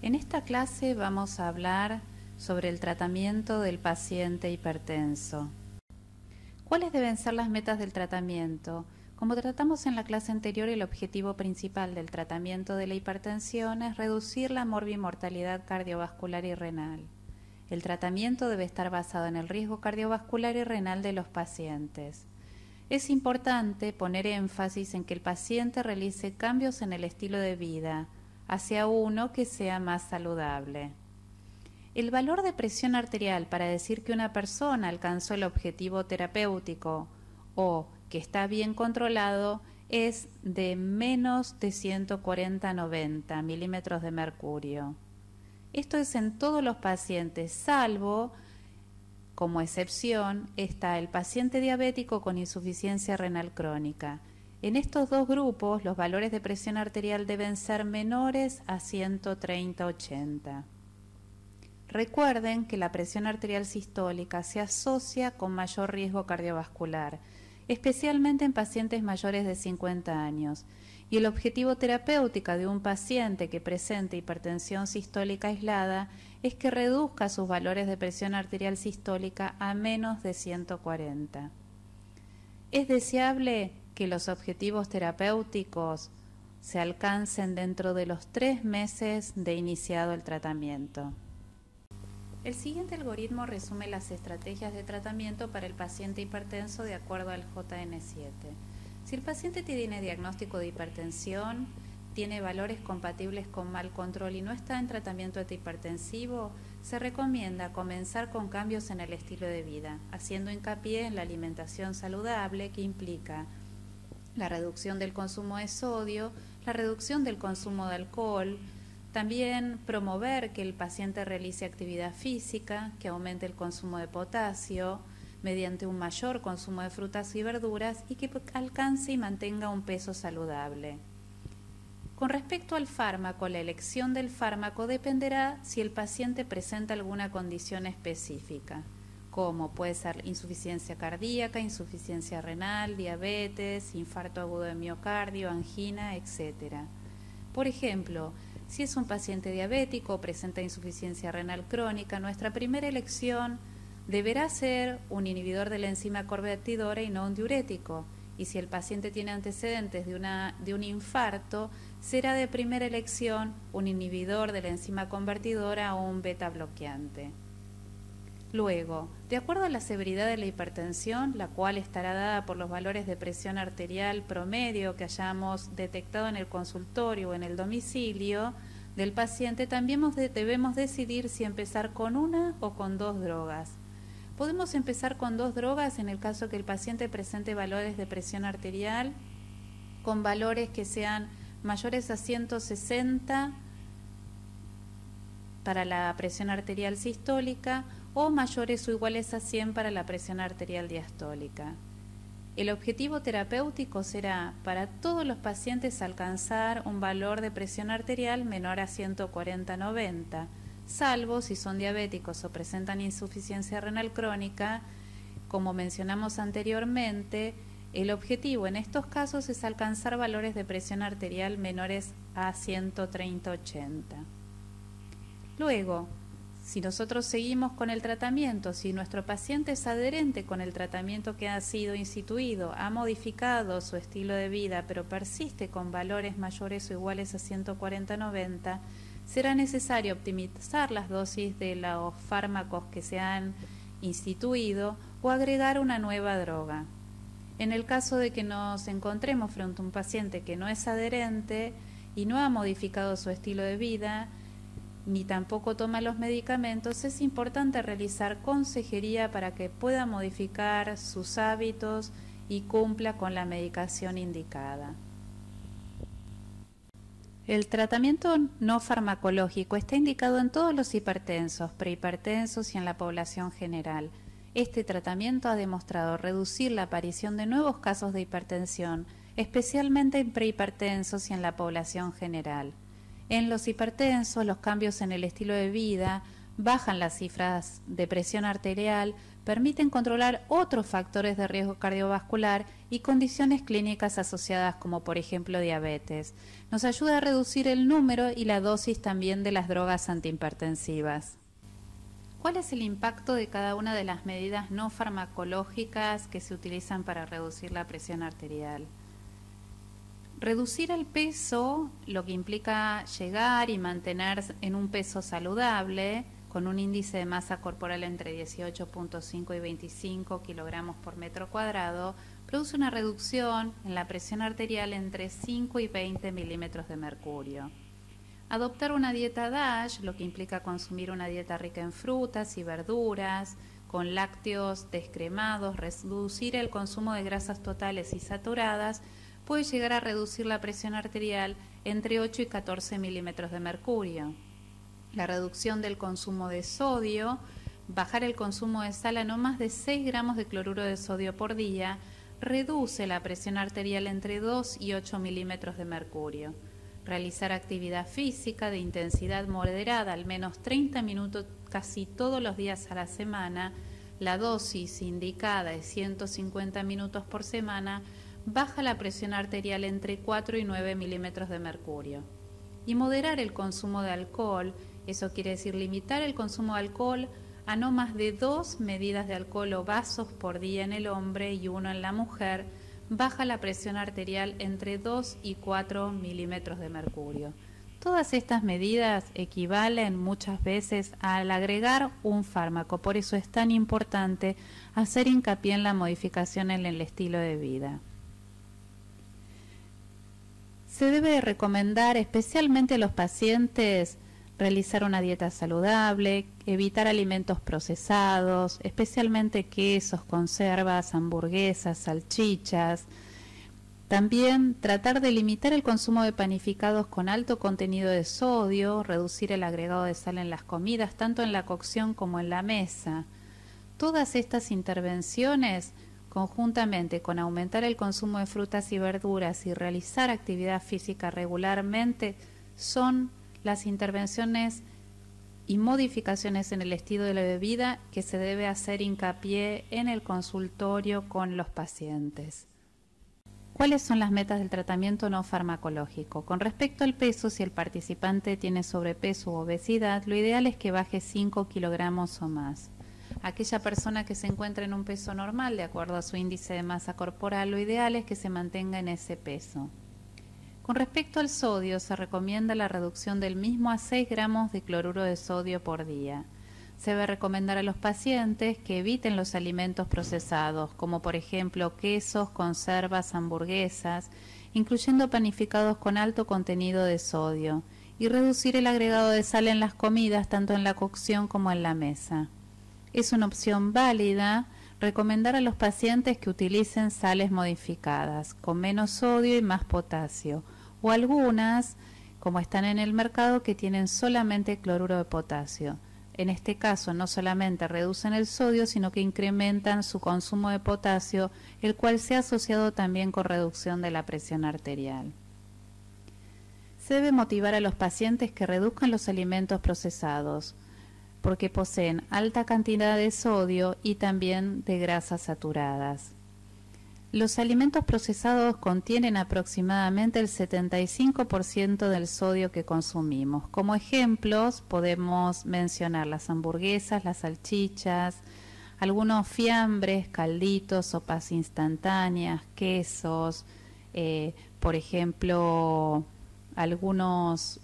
En esta clase vamos a hablar sobre el tratamiento del paciente hipertenso. ¿Cuáles deben ser las metas del tratamiento? Como tratamos en la clase anterior, el objetivo principal del tratamiento de la hipertensión es reducir la morbimortalidad cardiovascular y renal. El tratamiento debe estar basado en el riesgo cardiovascular y renal de los pacientes. Es importante poner énfasis en que el paciente realice cambios en el estilo de vida hacia uno que sea más saludable. El valor de presión arterial para decir que una persona alcanzó el objetivo terapéutico o que está bien controlado es de menos de 140-90 milímetros de mercurio. Esto es en todos los pacientes, salvo, como excepción, está el paciente diabético con insuficiencia renal crónica. En estos dos grupos, los valores de presión arterial deben ser menores a 130-80. Recuerden que la presión arterial sistólica se asocia con mayor riesgo cardiovascular, especialmente en pacientes mayores de 50 años, y el objetivo terapéutico de un paciente que presente hipertensión sistólica aislada es que reduzca sus valores de presión arterial sistólica a menos de 140. Es deseable que los objetivos terapéuticos se alcancen dentro de los 3 meses de iniciado el tratamiento. El siguiente algoritmo resume las estrategias de tratamiento para el paciente hipertenso de acuerdo al JN7. Si el paciente tiene diagnóstico de hipertensión, tiene valores compatibles con mal control y no está en tratamiento antihipertensivo, se recomienda comenzar con cambios en el estilo de vida, haciendo hincapié en la alimentación saludable que implica la reducción del consumo de sodio, la reducción del consumo de alcohol, también promover que el paciente realice actividad física, que aumente el consumo de potasio, mediante un mayor consumo de frutas y verduras y que alcance y mantenga un peso saludable. Con respecto al fármaco, la elección del fármaco dependerá si el paciente presenta alguna condición específica, como puede ser insuficiencia cardíaca, insuficiencia renal, diabetes, infarto agudo de miocardio, angina, etc. Por ejemplo, si es un paciente diabético o presenta insuficiencia renal crónica, nuestra primera elección deberá ser un inhibidor de la enzima convertidora y no un diurético. Y si el paciente tiene antecedentes de un infarto, será de primera elección un inhibidor de la enzima convertidora o un beta bloqueante. Luego, de acuerdo a la severidad de la hipertensión, la cual estará dada por los valores de presión arterial promedio que hayamos detectado en el consultorio o en el domicilio del paciente, también debemos decidir si empezar con una o con 2 drogas. Podemos empezar con 2 drogas en el caso que el paciente presente valores de presión arterial con valores que sean mayores a 160 para la presión arterial sistólica o mayores o iguales a 100 para la presión arterial diastólica. El objetivo terapéutico será para todos los pacientes alcanzar un valor de presión arterial menor a 140-90, salvo si son diabéticos o presentan insuficiencia renal crónica. Como mencionamos anteriormente, el objetivo en estos casos es alcanzar valores de presión arterial menores a 130-80. Luego, si nosotros seguimos con el tratamiento, si nuestro paciente es adherente con el tratamiento que ha sido instituido, ha modificado su estilo de vida, pero persiste con valores mayores o iguales a 140-90, será necesario optimizar las dosis de los fármacos que se han instituido o agregar una nueva droga. En el caso de que nos encontremos frente a un paciente que no es adherente y no ha modificado su estilo de vida, ni tampoco toma los medicamentos, es importante realizar consejería para que pueda modificar sus hábitos y cumpla con la medicación indicada. El tratamiento no farmacológico está indicado en todos los hipertensos, prehipertensos y en la población general. Este tratamiento ha demostrado reducir la aparición de nuevos casos de hipertensión, especialmente en prehipertensos y en la población general. En los hipertensos, los cambios en el estilo de vida bajan las cifras de presión arterial, permiten controlar otros factores de riesgo cardiovascular y condiciones clínicas asociadas como por ejemplo diabetes. Nos ayuda a reducir el número y la dosis también de las drogas antihipertensivas. ¿Cuál es el impacto de cada una de las medidas no farmacológicas que se utilizan para reducir la presión arterial? Reducir el peso, lo que implica llegar y mantener en un peso saludable, con un índice de masa corporal entre 18.5 y 25 kilogramos por metro cuadrado, produce una reducción en la presión arterial entre 5 y 20 milímetros de mercurio. Adoptar una dieta DASH, lo que implica consumir una dieta rica en frutas y verduras, con lácteos descremados, reducir el consumo de grasas totales y saturadas, puede llegar a reducir la presión arterial entre 8 y 14 milímetros de mercurio. La reducción del consumo de sodio, bajar el consumo de sal a no más de 6 gramos de cloruro de sodio por día, reduce la presión arterial entre 2 y 8 milímetros de mercurio. Realizar actividad física de intensidad moderada, al menos 30 minutos casi todos los días a la semana, la dosis indicada es 150 minutos por semana, baja la presión arterial entre 4 y 9 milímetros de mercurio. Y moderar el consumo de alcohol, eso quiere decir limitar el consumo de alcohol a no más de 2 medidas de alcohol o vasos por día en el hombre y 1 en la mujer, baja la presión arterial entre 2 y 4 milímetros de mercurio. Todas estas medidas equivalen muchas veces al agregar un fármaco, por eso es tan importante hacer hincapié en la modificación en el estilo de vida. Se debe recomendar especialmente a los pacientes realizar una dieta saludable, evitar alimentos procesados, especialmente quesos, conservas, hamburguesas, salchichas. También tratar de limitar el consumo de panificados con alto contenido de sodio, reducir el agregado de sal en las comidas, tanto en la cocción como en la mesa. Todas estas intervenciones, conjuntamente con aumentar el consumo de frutas y verduras y realizar actividad física regularmente, son las intervenciones y modificaciones en el estilo de la vida que se debe hacer hincapié en el consultorio con los pacientes. ¿Cuáles son las metas del tratamiento no farmacológico? Con respecto al peso, si el participante tiene sobrepeso u obesidad, lo ideal es que baje 5 kilogramos o más. Aquella persona que se encuentra en un peso normal, de acuerdo a su índice de masa corporal, lo ideal es que se mantenga en ese peso. Con respecto al sodio, se recomienda la reducción del mismo a 6 gramos de cloruro de sodio por día. Se debe recomendar a los pacientes que eviten los alimentos procesados, como por ejemplo quesos, conservas, hamburguesas, incluyendo panificados con alto contenido de sodio, y reducir el agregado de sal en las comidas, tanto en la cocción como en la mesa. Es una opción válida recomendar a los pacientes que utilicen sales modificadas, con menos sodio y más potasio, o algunas, como están en el mercado, que tienen solamente cloruro de potasio. En este caso no solamente reducen el sodio, sino que incrementan su consumo de potasio, el cual se ha asociado también con reducción de la presión arterial. Se debe motivar a los pacientes que reduzcan los alimentos procesados, porque poseen alta cantidad de sodio y también de grasas saturadas. Los alimentos procesados contienen aproximadamente el 75% del sodio que consumimos. Como ejemplos podemos mencionar las hamburguesas, las salchichas, algunos fiambres, calditos, sopas instantáneas, quesos, por ejemplo, algunos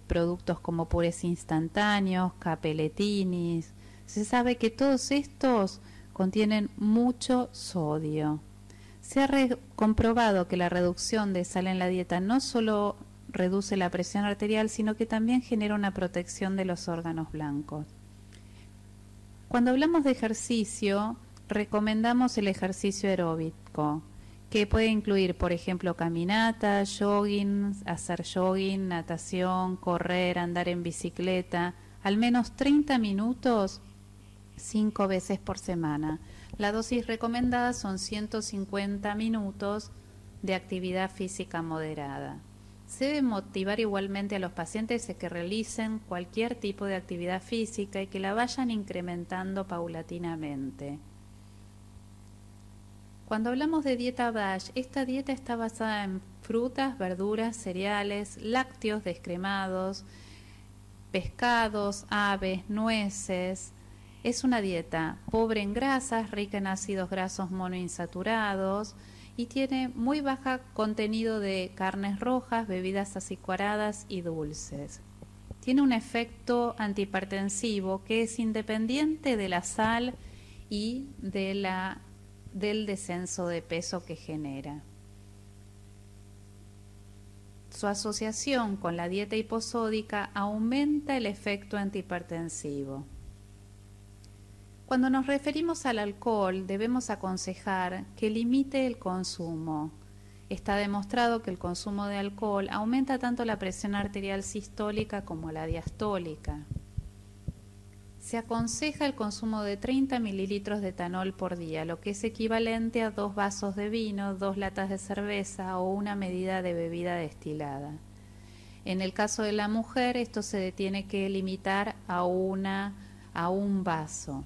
productos como purés instantáneos, capeletinis. Se sabe que todos estos contienen mucho sodio. Se ha comprobado que la reducción de sal en la dieta no solo reduce la presión arterial, sino que también genera una protección de los órganos blancos. Cuando hablamos de ejercicio, recomendamos el ejercicio aeróbico, que puede incluir, por ejemplo, caminata, jogging, hacer jogging, natación, correr, andar en bicicleta, al menos 30 minutos 5 veces por semana. La dosis recomendada son 150 minutos de actividad física moderada. Se debe motivar igualmente a los pacientes a que realicen cualquier tipo de actividad física y que la vayan incrementando paulatinamente. Cuando hablamos de dieta DASH, esta dieta está basada en frutas, verduras, cereales, lácteos descremados, pescados, aves, nueces. Es una dieta pobre en grasas, rica en ácidos grasos monoinsaturados y tiene muy bajo contenido de carnes rojas, bebidas azucaradas y dulces. Tiene un efecto antihipertensivo que es independiente de la sal y del descenso de peso que genera. Su asociación con la dieta hiposódica aumenta el efecto antihipertensivo. Cuando nos referimos al alcohol, debemos aconsejar que limite el consumo. Está demostrado que el consumo de alcohol aumenta tanto la presión arterial sistólica como la diastólica. Se aconseja el consumo de 30 mililitros de etanol por día, lo que es equivalente a 2 vasos de vino, 2 latas de cerveza o una medida de bebida destilada. En el caso de la mujer, esto se tiene que limitar a un vaso.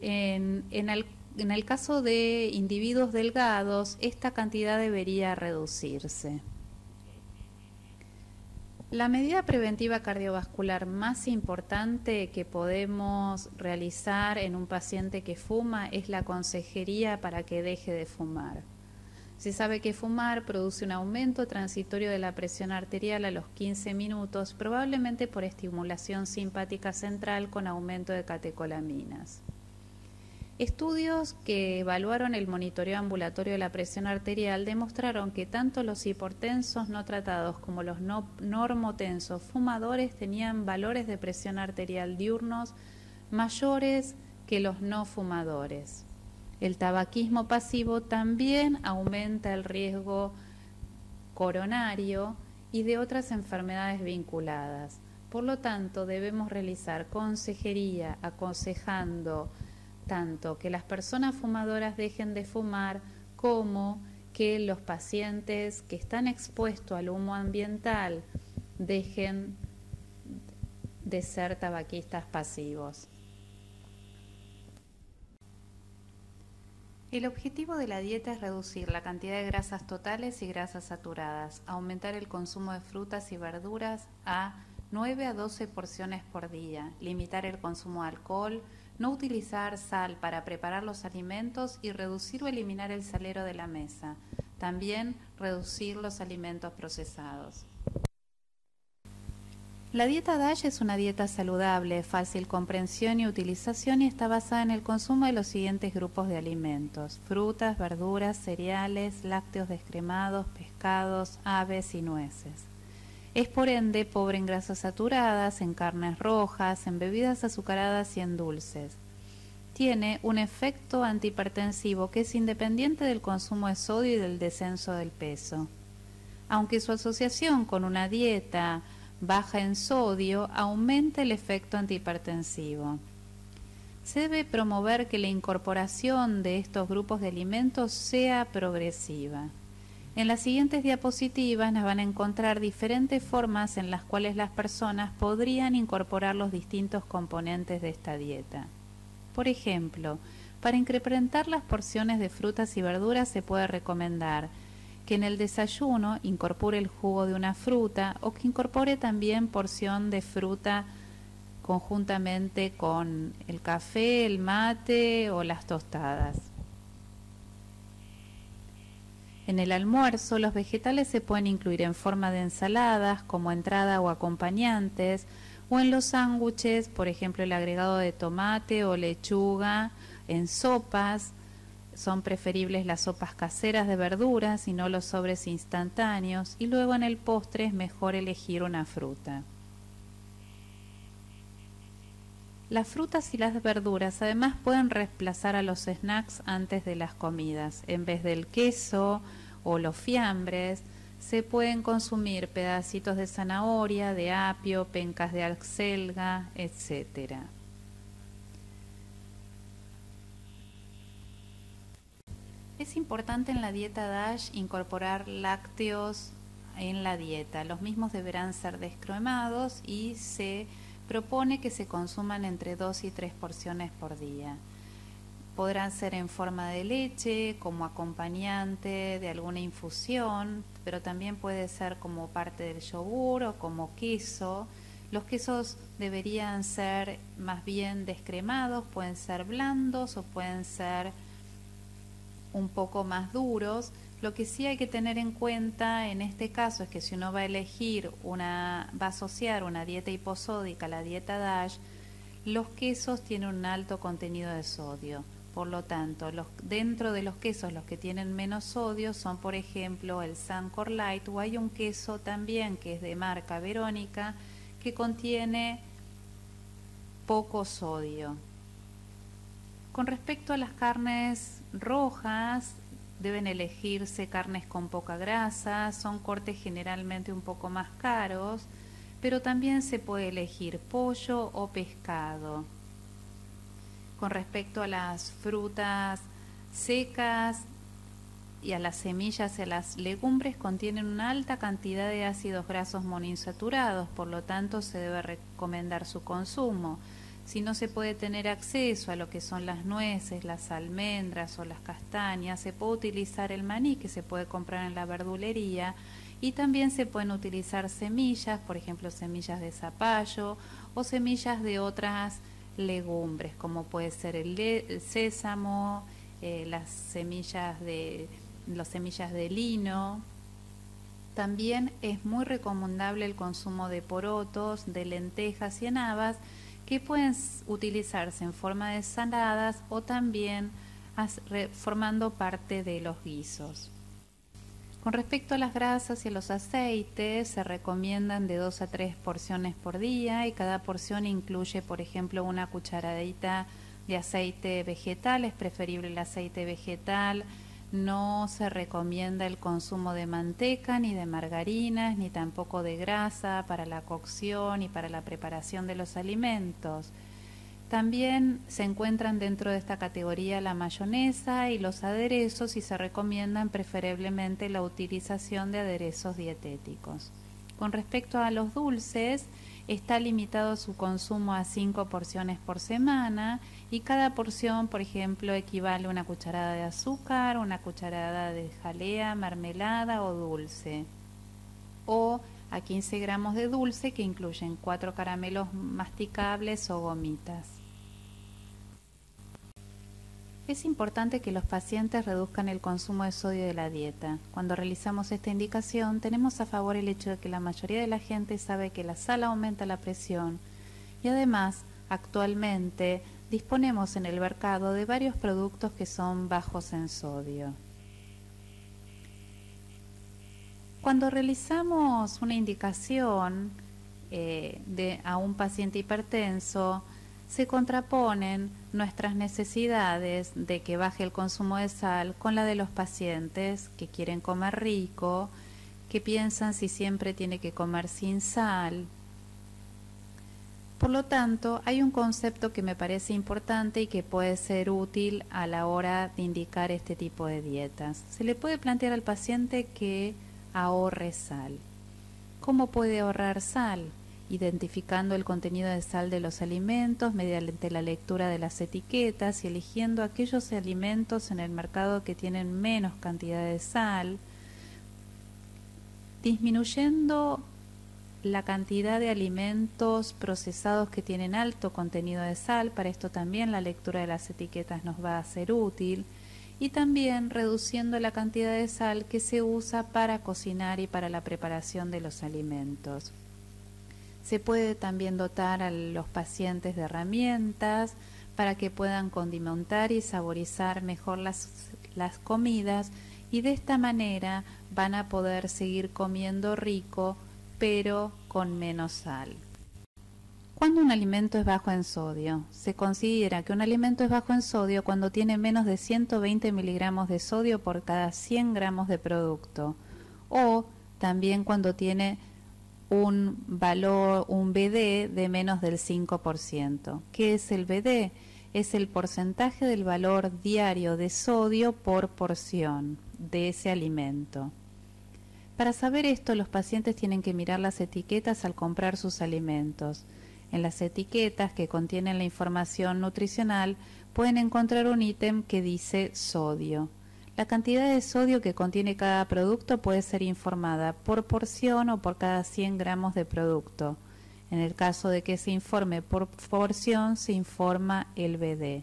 En el caso de individuos delgados, esta cantidad debería reducirse. La medida preventiva cardiovascular más importante que podemos realizar en un paciente que fuma es la consejería para que deje de fumar. Se sabe que fumar produce un aumento transitorio de la presión arterial a los 15 minutos, probablemente por estimulación simpática central con aumento de catecolaminas. Estudios que evaluaron el monitoreo ambulatorio de la presión arterial demostraron que tanto los hipotensos no tratados como los normotensos fumadores tenían valores de presión arterial diurnos mayores que los no fumadores. El tabaquismo pasivo también aumenta el riesgo coronario y de otras enfermedades vinculadas. Por lo tanto, debemos realizar consejería aconsejando tanto que las personas fumadoras dejen de fumar como que los pacientes que están expuestos al humo ambiental dejen de ser tabaquistas pasivos. El objetivo de la dieta es reducir la cantidad de grasas totales y grasas saturadas, aumentar el consumo de frutas y verduras a 9 a 12 porciones por día, limitar el consumo de alcohol, no utilizar sal para preparar los alimentos y reducir o eliminar el salero de la mesa. También reducir los alimentos procesados. La dieta DASH es una dieta saludable, fácil comprensión y utilización y está basada en el consumo de los siguientes grupos de alimentos: frutas, verduras, cereales, lácteos descremados, pescados, aves y nueces. Es por ende pobre en grasas saturadas, en carnes rojas, en bebidas azucaradas y en dulces. Tiene un efecto antihipertensivo que es independiente del consumo de sodio y del descenso del peso. Aunque su asociación con una dieta baja en sodio aumenta el efecto antihipertensivo. Se debe promover que la incorporación de estos grupos de alimentos sea progresiva. En las siguientes diapositivas nos van a encontrar diferentes formas en las cuales las personas podrían incorporar los distintos componentes de esta dieta. Por ejemplo, para incrementar las porciones de frutas y verduras se puede recomendar que en el desayuno incorpore el jugo de una fruta o que incorpore también porción de fruta conjuntamente con el café, el mate o las tostadas. En el almuerzo, los vegetales se pueden incluir en forma de ensaladas, como entrada o acompañantes, o en los sándwiches, por ejemplo, el agregado de tomate o lechuga, en sopas. Son preferibles las sopas caseras de verduras y no los sobres instantáneos, y luego en el postre es mejor elegir una fruta. Las frutas y las verduras además pueden reemplazar a los snacks antes de las comidas. En vez del queso o los fiambres, se pueden consumir pedacitos de zanahoria, de apio, pencas de acelga, etc. Es importante en la dieta DASH incorporar lácteos en la dieta. Los mismos deberán ser descremados y se propone que se consuman entre 2 y 3 porciones por día. Podrán ser en forma de leche, como acompañante de alguna infusión, pero también puede ser como parte del yogur o como queso. Los quesos deberían ser más bien descremados, pueden ser blandos o pueden ser un poco más duros. Lo que sí hay que tener en cuenta en este caso es que si uno va a asociar una dieta hiposódica a la dieta DASH, los quesos tienen un alto contenido de sodio. Por lo tanto, dentro de los quesos, los que tienen menos sodio son, por ejemplo, el Sancor Light, o hay un queso también que es de marca Verónica, que contiene poco sodio. Con respecto a las carnes rojas, deben elegirse carnes con poca grasa, son cortes generalmente un poco más caros, pero también se puede elegir pollo o pescado. Con respecto a las frutas secas y a las semillas y a las legumbres, contienen una alta cantidad de ácidos grasos monoinsaturados, por lo tanto se debe recomendar su consumo. Si no se puede tener acceso a lo que son las nueces, las almendras o las castañas, se puede utilizar el maní que se puede comprar en la verdulería, y también se pueden utilizar semillas, por ejemplo semillas de zapallo o semillas de otras legumbres, como puede ser el sésamo, las semillas de lino. También es muy recomendable el consumo de porotos, de lentejas y habas, que pueden utilizarse en forma de ensaladas o también formando parte de los guisos. Con respecto a las grasas y a los aceites, se recomiendan de 2 a 3 porciones por día, y cada porción incluye, por ejemplo, una cucharadita de aceite vegetal. Es preferible el aceite vegetal. No se recomienda el consumo de manteca, ni de margarinas, ni tampoco de grasa para la cocción y para la preparación de los alimentos. También se encuentran dentro de esta categoría la mayonesa y los aderezos, y se recomiendan preferiblemente la utilización de aderezos dietéticos. Con respecto a los dulces, está limitado su consumo a 5 porciones por semana, y cada porción, por ejemplo, equivale a una cucharada de azúcar, una cucharada de jalea, mermelada o dulce, o a 15 gramos de dulce, que incluyen 4 caramelos masticables o gomitas. Es importante que los pacientes reduzcan el consumo de sodio de la dieta. Cuando realizamos esta indicación, tenemos a favor el hecho de que la mayoría de la gente sabe que la sal aumenta la presión, y además, actualmente, disponemos en el mercado de varios productos que son bajos en sodio. Cuando realizamos una indicación a un paciente hipertenso, se contraponen nuestras necesidades de que baje el consumo de sal con la de los pacientes que quieren comer rico, que piensan si siempre tiene que comer sin sal. Por lo tanto, hay un concepto que me parece importante y que puede ser útil a la hora de indicar este tipo de dietas. Se le puede plantear al paciente que ahorre sal. ¿Cómo puede ahorrar sal? Identificando el contenido de sal de los alimentos mediante la lectura de las etiquetas y eligiendo aquellos alimentos en el mercado que tienen menos cantidad de sal, disminuyendo la cantidad de alimentos procesados que tienen alto contenido de sal. Para esto también la lectura de las etiquetas nos va a ser útil, y también reduciendo la cantidad de sal que se usa para cocinar y para la preparación de los alimentos. Se puede también dotar a los pacientes de herramientas para que puedan condimentar y saborizar mejor las comidas, y de esta manera van a poder seguir comiendo rico, pero con menos sal. ¿Cuándo un alimento es bajo en sodio? Se considera que un alimento es bajo en sodio cuando tiene menos de 120 miligramos de sodio por cada 100 gramos de producto, o también cuando tiene un BD de menos del 5%. ¿Qué es el BD? Es el porcentaje del valor diario de sodio por porción de ese alimento. Para saber esto, los pacientes tienen que mirar las etiquetas al comprar sus alimentos. En las etiquetas que contienen la información nutricional pueden encontrar un ítem que dice sodio. La cantidad de sodio que contiene cada producto puede ser informada por porción o por cada 100 gramos de producto. En el caso de que se informe por porción, se informa el BD.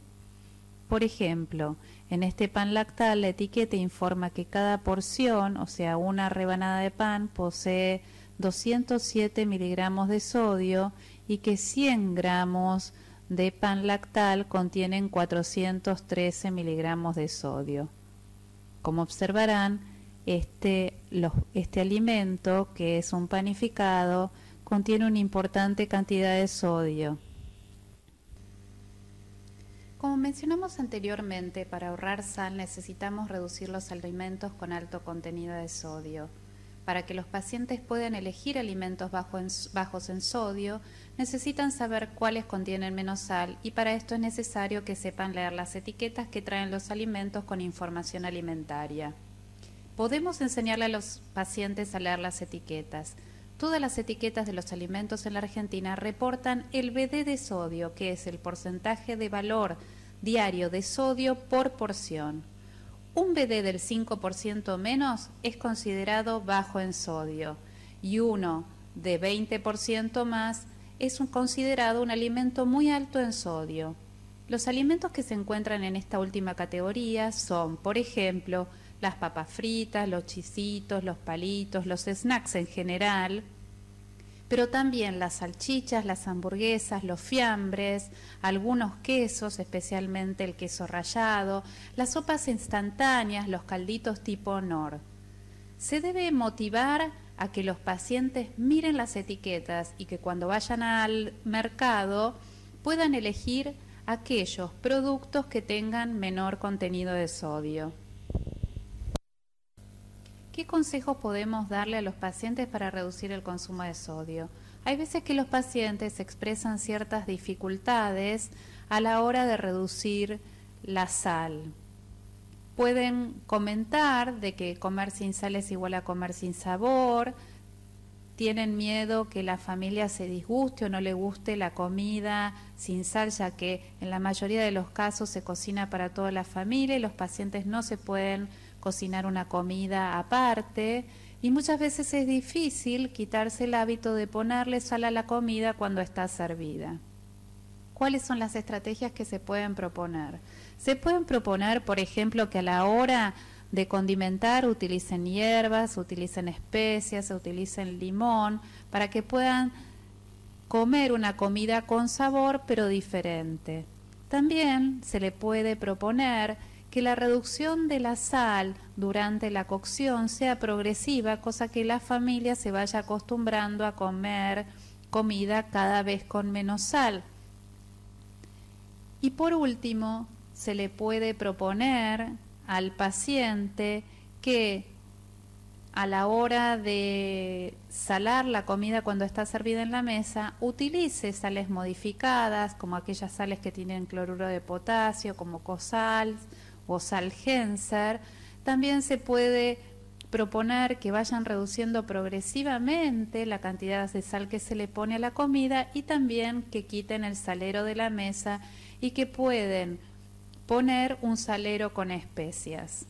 Por ejemplo, en este pan lactal la etiqueta informa que cada porción, o sea, una rebanada de pan, posee 207 miligramos de sodio y que 100 gramos de pan lactal contienen 413 miligramos de sodio. Como observarán, este alimento, que es un panificado, contiene una importante cantidad de sodio. Como mencionamos anteriormente, para ahorrar sal necesitamos reducir los alimentos con alto contenido de sodio. Para que los pacientes puedan elegir alimentos bajos en sodio, necesitan saber cuáles contienen menos sal y para esto es necesario que sepan leer las etiquetas que traen los alimentos con información alimentaria. Podemos enseñarle a los pacientes a leer las etiquetas. Todas las etiquetas de los alimentos en la Argentina reportan el BD de sodio, que es el porcentaje de valor diario de sodio por porción. Un BD del 5% o menos es considerado bajo en sodio y uno de 20% más es considerado un alimento muy alto en sodio. Los alimentos que se encuentran en esta última categoría son, por ejemplo, las papas fritas, los chisitos, los palitos, los snacks en general, pero también las salchichas, las hamburguesas, los fiambres, algunos quesos, especialmente el queso rallado, las sopas instantáneas, los calditos tipo Knorr. Se debe motivar a que los pacientes miren las etiquetas y que cuando vayan al mercado puedan elegir aquellos productos que tengan menor contenido de sodio. ¿Qué consejos podemos darle a los pacientes para reducir el consumo de sodio? Hay veces que los pacientes expresan ciertas dificultades a la hora de reducir la sal. Pueden comentar de que comer sin sal es igual a comer sin sabor, tienen miedo que la familia se disguste o no le guste la comida sin sal, ya que en la mayoría de los casos se cocina para toda la familia y los pacientes no se pueden cocinar una comida aparte y muchas veces es difícil quitarse el hábito de ponerle sal a la comida cuando está servida. ¿Cuáles son las estrategias que se pueden proponer? Se pueden proponer, por ejemplo, que a la hora de condimentar utilicen hierbas, utilicen especias, utilicen limón, para que puedan comer una comida con sabor pero diferente. También se le puede proponer que la reducción de la sal durante la cocción sea progresiva, cosa que la familia se vaya acostumbrando a comer comida cada vez con menos sal. Y por último, se le puede proponer al paciente que a la hora de salar la comida cuando está servida en la mesa, utilice sales modificadas, como aquellas sales que tienen cloruro de potasio, como Cosal o sal Genser. También se puede proponer que vayan reduciendo progresivamente la cantidad de sal que se le pone a la comida y también que quiten el salero de la mesa y que pueden poner un salero con especias.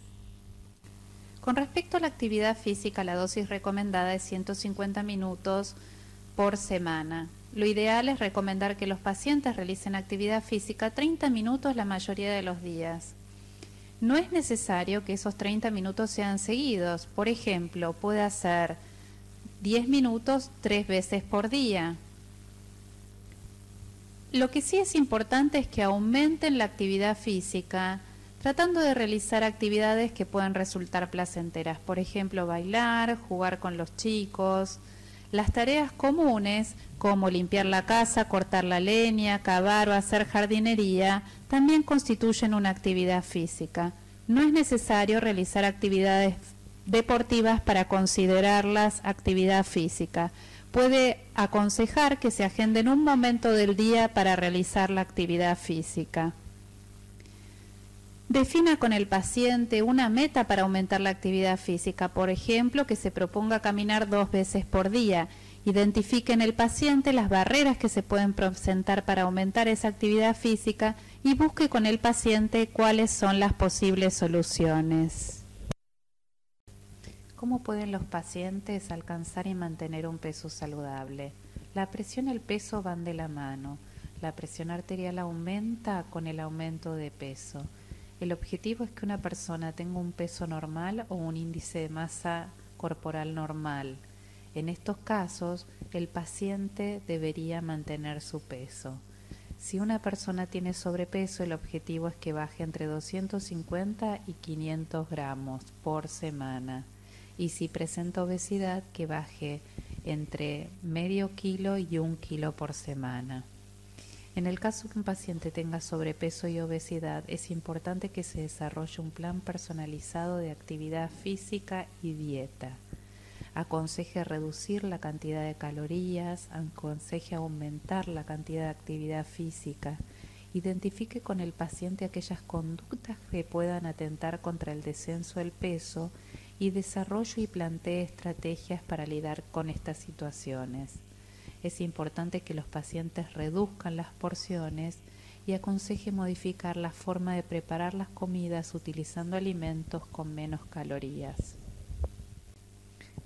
Con respecto a la actividad física, la dosis recomendada es 150 minutos por semana. Lo ideal es recomendar que los pacientes realicen actividad física 30 minutos la mayoría de los días. No es necesario que esos 30 minutos sean seguidos. Por ejemplo, puede hacer 10 minutos 3 veces por día. Lo que sí es importante es que aumenten la actividad física, tratando de realizar actividades que puedan resultar placenteras. Por ejemplo, bailar, jugar con los chicos. Las tareas comunes, como limpiar la casa, cortar la leña, cavar o hacer jardinería, también constituyen una actividad física. No es necesario realizar actividades deportivas para considerarlas actividad física. Puede aconsejar que se agenden un momento del día para realizar la actividad física. Defina con el paciente una meta para aumentar la actividad física, por ejemplo, que se proponga caminar 2 veces por día. Identifique en el paciente las barreras que se pueden presentar para aumentar esa actividad física y busque con el paciente cuáles son las posibles soluciones. ¿Cómo pueden los pacientes alcanzar y mantener un peso saludable? La presión y el peso van de la mano. La presión arterial aumenta con el aumento de peso. El objetivo es que una persona tenga un peso normal o un índice de masa corporal normal. En estos casos, el paciente debería mantener su peso. Si una persona tiene sobrepeso, el objetivo es que baje entre 250 y 500 gramos por semana. Y si presenta obesidad, que baje entre medio kilo y 1 kilo por semana. En el caso que un paciente tenga sobrepeso y obesidad, es importante que se desarrolle un plan personalizado de actividad física y dieta. Aconseje reducir la cantidad de calorías, aconseje aumentar la cantidad de actividad física. Identifique con el paciente aquellas conductas que puedan atentar contra el descenso del peso y desarrolle y plantee estrategias para lidiar con estas situaciones. Es importante que los pacientes reduzcan las porciones y aconseje modificar la forma de preparar las comidas utilizando alimentos con menos calorías.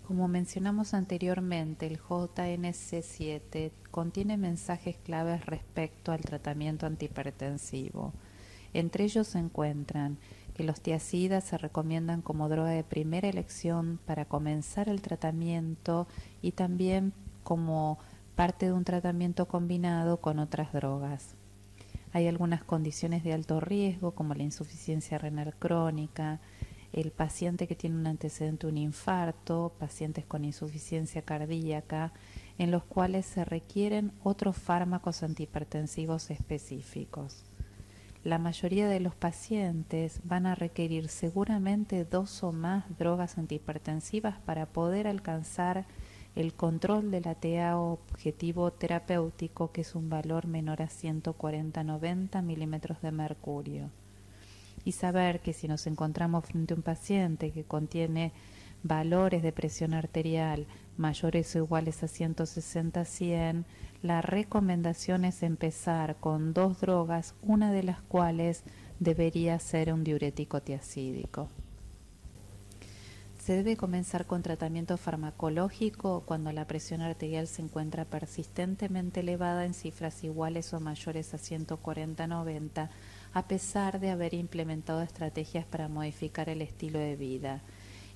Como mencionamos anteriormente, el JNC7 contiene mensajes claves respecto al tratamiento antihipertensivo. Entre ellos se encuentran que los tiazidas se recomiendan como droga de primera elección para comenzar el tratamiento y también como parte de un tratamiento combinado con otras drogas. Hay algunas condiciones de alto riesgo como la insuficiencia renal crónica, el paciente que tiene un antecedente de un infarto, pacientes con insuficiencia cardíaca, en los cuales se requieren otros fármacos antihipertensivos específicos. La mayoría de los pacientes van a requerir seguramente 2 o más drogas antihipertensivas para poder alcanzar el control del ATA objetivo terapéutico, que es un valor menor a 140-90 milímetros de mercurio. Y saber que si nos encontramos frente a un paciente que contiene valores de presión arterial mayores o iguales a 160-100, la recomendación es empezar con 2 drogas, una de las cuales debería ser un diurético tiazídico. Se debe comenzar con tratamiento farmacológico cuando la presión arterial se encuentra persistentemente elevada en cifras iguales o mayores a 140-90, a pesar de haber implementado estrategias para modificar el estilo de vida.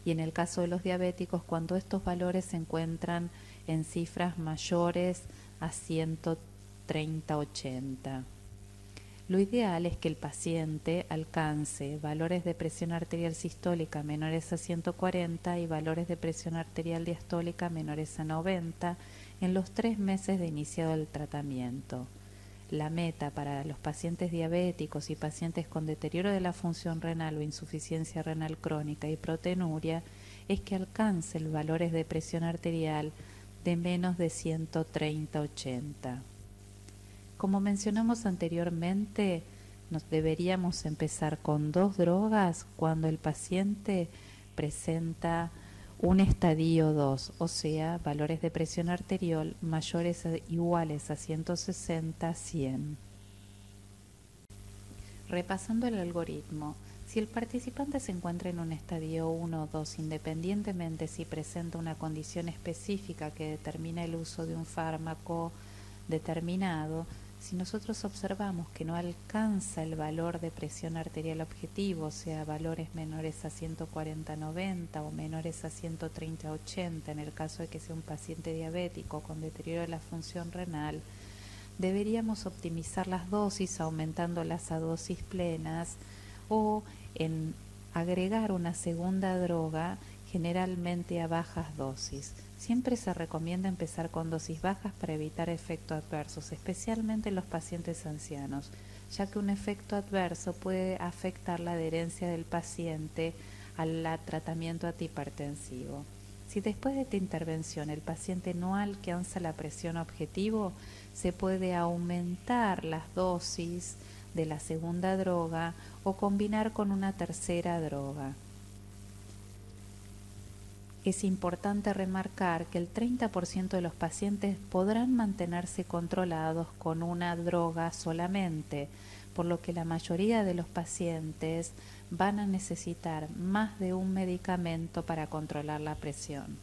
Y en el caso de los diabéticos, cuando estos valores se encuentran en cifras mayores a 130-80. Lo ideal es que el paciente alcance valores de presión arterial sistólica menores a 140 y valores de presión arterial diastólica menores a 90 en los 3 meses de iniciado el tratamiento. La meta para los pacientes diabéticos y pacientes con deterioro de la función renal o insuficiencia renal crónica y proteinuria es que alcance los valores de presión arterial de menos de 130-80. Como mencionamos anteriormente, nos deberíamos empezar con 2 drogas cuando el paciente presenta un estadio 2, o sea, valores de presión arterial mayores o iguales a 160-100. Repasando el algoritmo, si el participante se encuentra en un estadio 1 o 2, independientemente si presenta una condición específica que determina el uso de un fármaco determinado, si nosotros observamos que no alcanza el valor de presión arterial objetivo, o sea, valores menores a 140-90 o menores a 130-80, en el caso de que sea un paciente diabético con deterioro de la función renal, deberíamos optimizar las dosis aumentándolas a dosis plenas o en agregar una segunda droga, generalmente a bajas dosis. Siempre se recomienda empezar con dosis bajas para evitar efectos adversos, especialmente en los pacientes ancianos, ya que un efecto adverso puede afectar la adherencia del paciente al tratamiento antihipertensivo. Si después de esta intervención el paciente no alcanza la presión objetivo, se puede aumentar las dosis de la segunda droga o combinar con una tercera droga. Es importante remarcar que el 30% de los pacientes podrán mantenerse controlados con una droga solamente, por lo que la mayoría de los pacientes van a necesitar más de un medicamento para controlar la presión.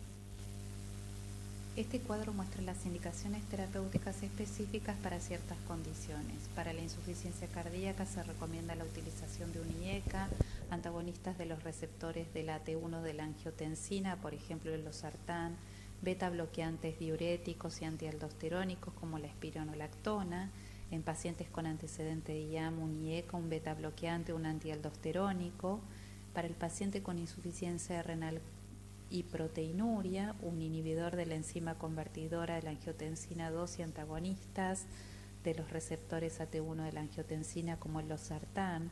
Este cuadro muestra las indicaciones terapéuticas específicas para ciertas condiciones. Para la insuficiencia cardíaca se recomienda la utilización de un IECA, antagonistas de los receptores del AT1 de la angiotensina, por ejemplo el losartán, beta bloqueantes diuréticos y antialdosterónicos como la espironolactona. En pacientes con antecedente de IAM, un IECA, un beta bloqueante, un antialdosterónico. Para el paciente con insuficiencia renal y proteinuria, un inhibidor de la enzima convertidora de la angiotensina 2 y antagonistas de los receptores AT1 de la angiotensina como el losartán.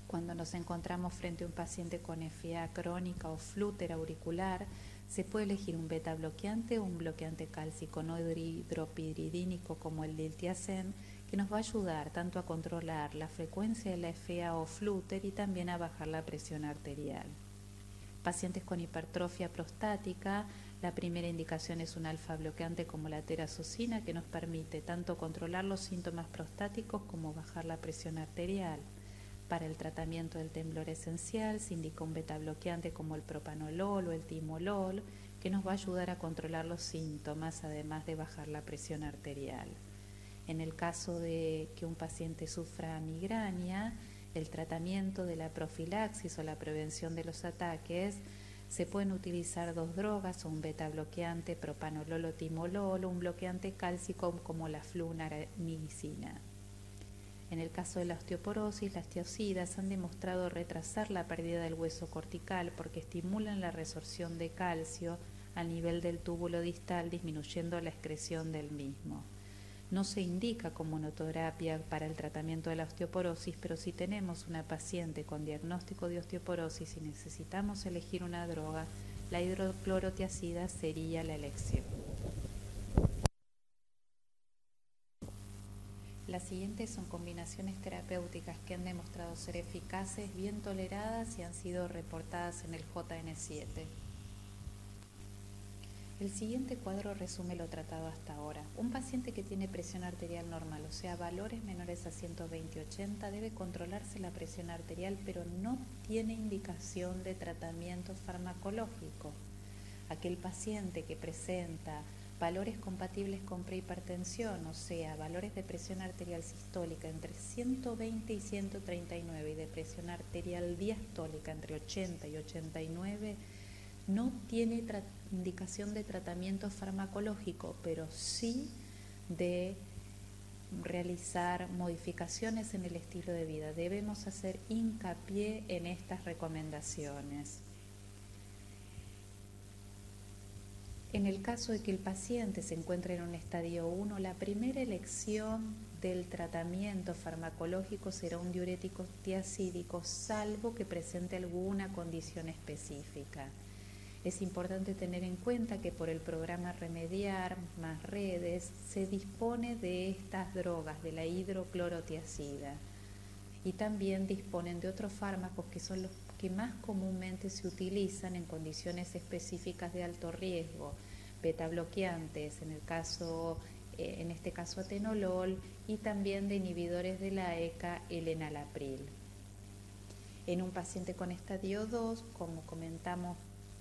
Cuando nos encontramos frente a un paciente con FA crónica o flúter auricular, se puede elegir un beta bloqueante o un bloqueante cálcico no hidropiridínico como el diltiazem, que nos va a ayudar tanto a controlar la frecuencia de la FA o flúter y también a bajar la presión arterial. Pacientes con hipertrofia prostática, la primera indicación es un alfa bloqueante como la terazocina, que nos permite tanto controlar los síntomas prostáticos como bajar la presión arterial. Para el tratamiento del temblor esencial se indica un beta bloqueante como el propanolol o el timolol, que nos va a ayudar a controlar los síntomas además de bajar la presión arterial. En el caso de que un paciente sufra migraña, el tratamiento de la profilaxis o la prevención de los ataques, se pueden utilizar dos drogas, o un beta bloqueante, propanolol o timolol, o un bloqueante cálcico como la flunarigina. En el caso de la osteoporosis, las tiocidas han demostrado retrasar la pérdida del hueso cortical porque estimulan la resorción de calcio a nivel del túbulo distal, disminuyendo la excreción del mismo. No se indica como monoterapia para el tratamiento de la osteoporosis, pero si tenemos una paciente con diagnóstico de osteoporosis y necesitamos elegir una droga, la hidroclorotiazida sería la elección. Las siguientes son combinaciones terapéuticas que han demostrado ser eficaces, bien toleradas y han sido reportadas en el JN7. El siguiente cuadro resume lo tratado hasta ahora. Un paciente que tiene presión arterial normal, o sea, valores menores a 120/80, debe controlarse la presión arterial, pero no tiene indicación de tratamiento farmacológico. Aquel paciente que presenta valores compatibles con prehipertensión, o sea, valores de presión arterial sistólica entre 120 y 139 y de presión arterial diastólica entre 80 y 89, no tiene indicación de tratamiento farmacológico, pero sí de realizar modificaciones en el estilo de vida. Debemos hacer hincapié en estas recomendaciones. En el caso de que el paciente se encuentre en un estadio 1, la primera elección del tratamiento farmacológico será un diurético tiazídico, salvo que presente alguna condición específica. Es importante tener en cuenta que por el programa Remediar más Redes se dispone de estas drogas, de la hidroclorotiazida, y también disponen de otros fármacos que son los que más comúnmente se utilizan en condiciones específicas de alto riesgo, beta bloqueantes, en este caso atenolol, y también de inhibidores de la ECA, el enalapril. En un paciente con estadio 2, como comentamos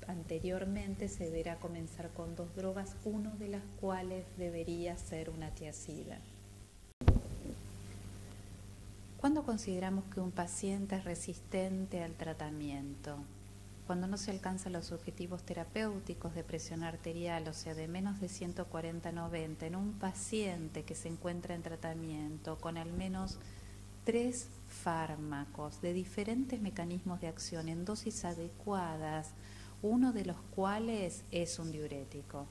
anteriormente, se deberá comenzar con dos drogas, una de las cuales debería ser una tiazida. ¿Cuándo consideramos que un paciente es resistente al tratamiento? Cuando no se alcanzan los objetivos terapéuticos de presión arterial, o sea, de menos de 140/90, en un paciente que se encuentra en tratamiento con al menos 3 fármacos de diferentes mecanismos de acción en dosis adecuadas, uno de los cuales es un diurético,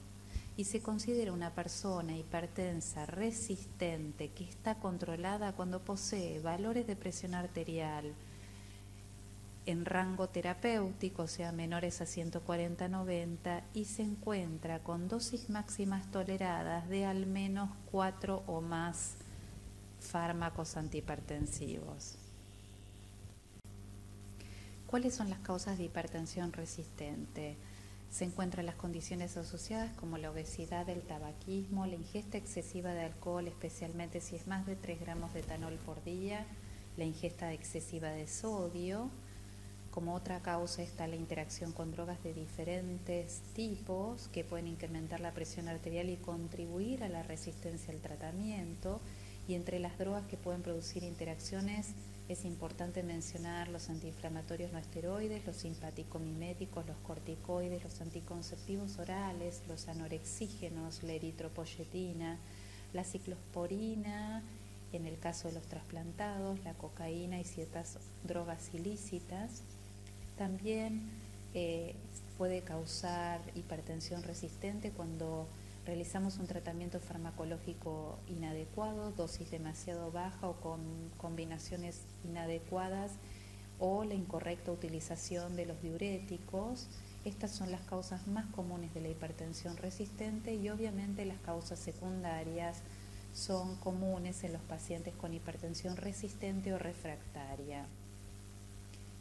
y se considera una persona hipertensa resistente que está controlada cuando posee valores de presión arterial en rango terapéutico, o sea, menores a 140/90, y se encuentra con dosis máximas toleradas de al menos 4 o más fármacos antihipertensivos. ¿Cuáles son las causas de hipertensión resistente? Se encuentran las condiciones asociadas como la obesidad, el tabaquismo, la ingesta excesiva de alcohol, especialmente si es más de 3 gramos de etanol por día, la ingesta excesiva de sodio. Como otra causa está la interacción con drogas de diferentes tipos que pueden incrementar la presión arterial y contribuir a la resistencia al tratamiento. Y entre las drogas que pueden producir interacciones es importante mencionar los antiinflamatorios no esteroides, los simpaticomiméticos, los corticoides, los anticonceptivos orales, los anorexígenos, la eritropoyetina, la ciclosporina, en el caso de los trasplantados, la cocaína y ciertas drogas ilícitas. También puede causar hipertensión resistente cuando realizamos un tratamiento farmacológico inadecuado, dosis demasiado baja o con combinaciones inadecuadas o la incorrecta utilización de los diuréticos. Estas son las causas más comunes de la hipertensión resistente y obviamente las causas secundarias son comunes en los pacientes con hipertensión resistente o refractaria.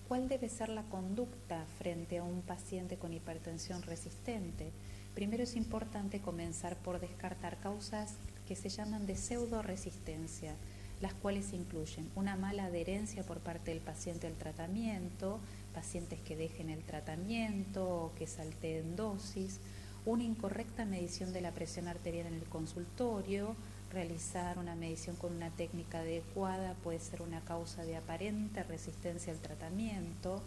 ¿Cuál debe ser la conducta frente a un paciente con hipertensión resistente? Primero es importante comenzar por descartar causas que se llaman de pseudoresistencia, las cuales incluyen una mala adherencia por parte del paciente al tratamiento, pacientes que dejen el tratamiento o que salteen dosis, una incorrecta medición de la presión arterial en el consultorio. Realizar una medición con una técnica adecuada puede ser una causa de aparente resistencia al tratamiento.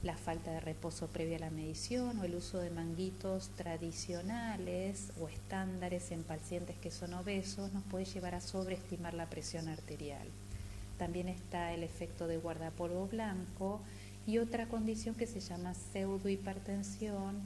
La falta de reposo previo a la medición o el uso de manguitos tradicionales o estándares en pacientes que son obesos nos puede llevar a sobreestimar la presión arterial. También está el efecto de guardapolvo blanco y otra condición que se llama pseudohipertensión,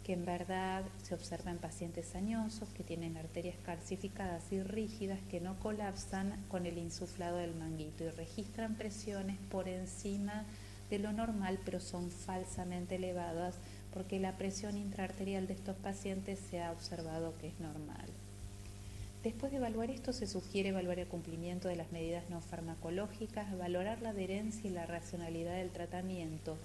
que en verdad se observa en pacientes añosos que tienen arterias calcificadas y rígidas que no colapsan con el insuflado del manguito y registran presiones por encima de lo normal, pero son falsamente elevadas porque la presión intraarterial de estos pacientes se ha observado que es normal. Después de evaluar esto, se sugiere evaluar el cumplimiento de las medidas no farmacológicas, valorar la adherencia y la racionalidad del tratamiento,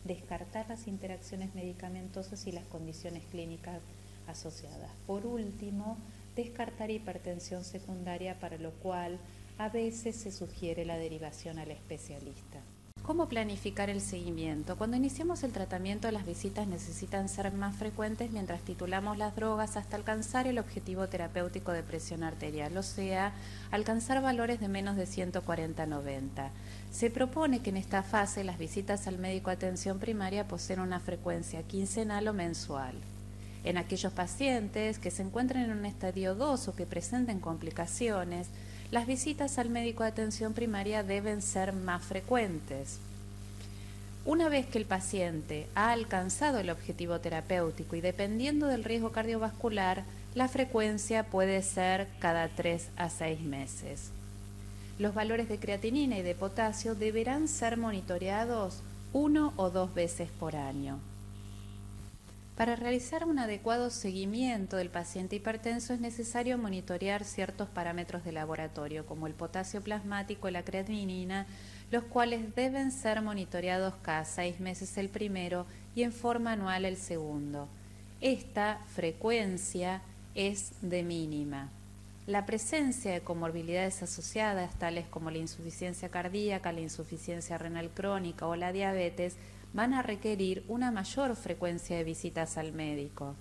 descartar las interacciones medicamentosas y las condiciones clínicas asociadas. Por último, descartar hipertensión secundaria, para lo cual a veces se sugiere la derivación al especialista. ¿Cómo planificar el seguimiento? Cuando iniciamos el tratamiento, las visitas necesitan ser más frecuentes mientras titulamos las drogas hasta alcanzar el objetivo terapéutico de presión arterial, o sea, alcanzar valores de menos de 140/90. Se propone que en esta fase las visitas al médico de atención primaria poseen una frecuencia quincenal o mensual. En aquellos pacientes que se encuentren en un estadio 2 o que presenten complicaciones, las visitas al médico de atención primaria deben ser más frecuentes. Una vez que el paciente ha alcanzado el objetivo terapéutico y dependiendo del riesgo cardiovascular, la frecuencia puede ser cada 3 a 6 meses. Los valores de creatinina y de potasio deberán ser monitoreados 1 o 2 veces por año. Para realizar un adecuado seguimiento del paciente hipertenso es necesario monitorear ciertos parámetros de laboratorio, como el potasio plasmático y la creatinina, los cuales deben ser monitoreados cada 6 meses el primero y en forma anual el segundo. Esta frecuencia es de mínima. La presencia de comorbilidades asociadas, tales como la insuficiencia cardíaca, la insuficiencia renal crónica o la diabetes, van a requerir una mayor frecuencia de visitas al médico.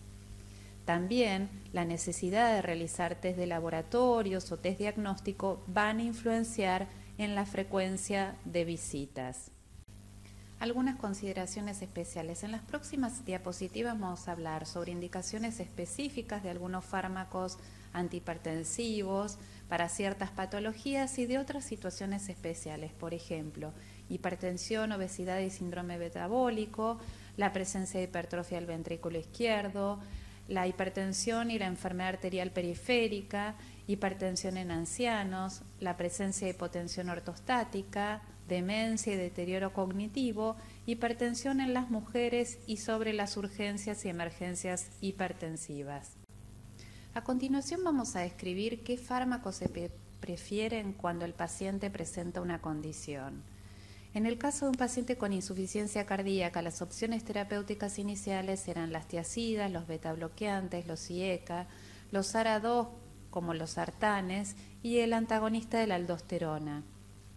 También la necesidad de realizar test de laboratorios o test diagnóstico van a influenciar en la frecuencia de visitas. Algunas consideraciones especiales. En las próximas diapositivas vamos a hablar sobre indicaciones específicas de algunos fármacos antihipertensivos para ciertas patologías y de otras situaciones especiales, por ejemplo, hipertensión, obesidad y síndrome metabólico, la presencia de hipertrofia del ventrículo izquierdo, la hipertensión y la enfermedad arterial periférica, hipertensión en ancianos, la presencia de hipotensión ortostática, demencia y deterioro cognitivo, hipertensión en las mujeres y sobre las urgencias y emergencias hipertensivas. A continuación vamos a describir qué fármacos prefieren cuando el paciente presenta una condición. En el caso de un paciente con insuficiencia cardíaca, las opciones terapéuticas iniciales eran las tiazidas, los betabloqueantes, los IECA, los ARA2 como los sartanes y el antagonista de la aldosterona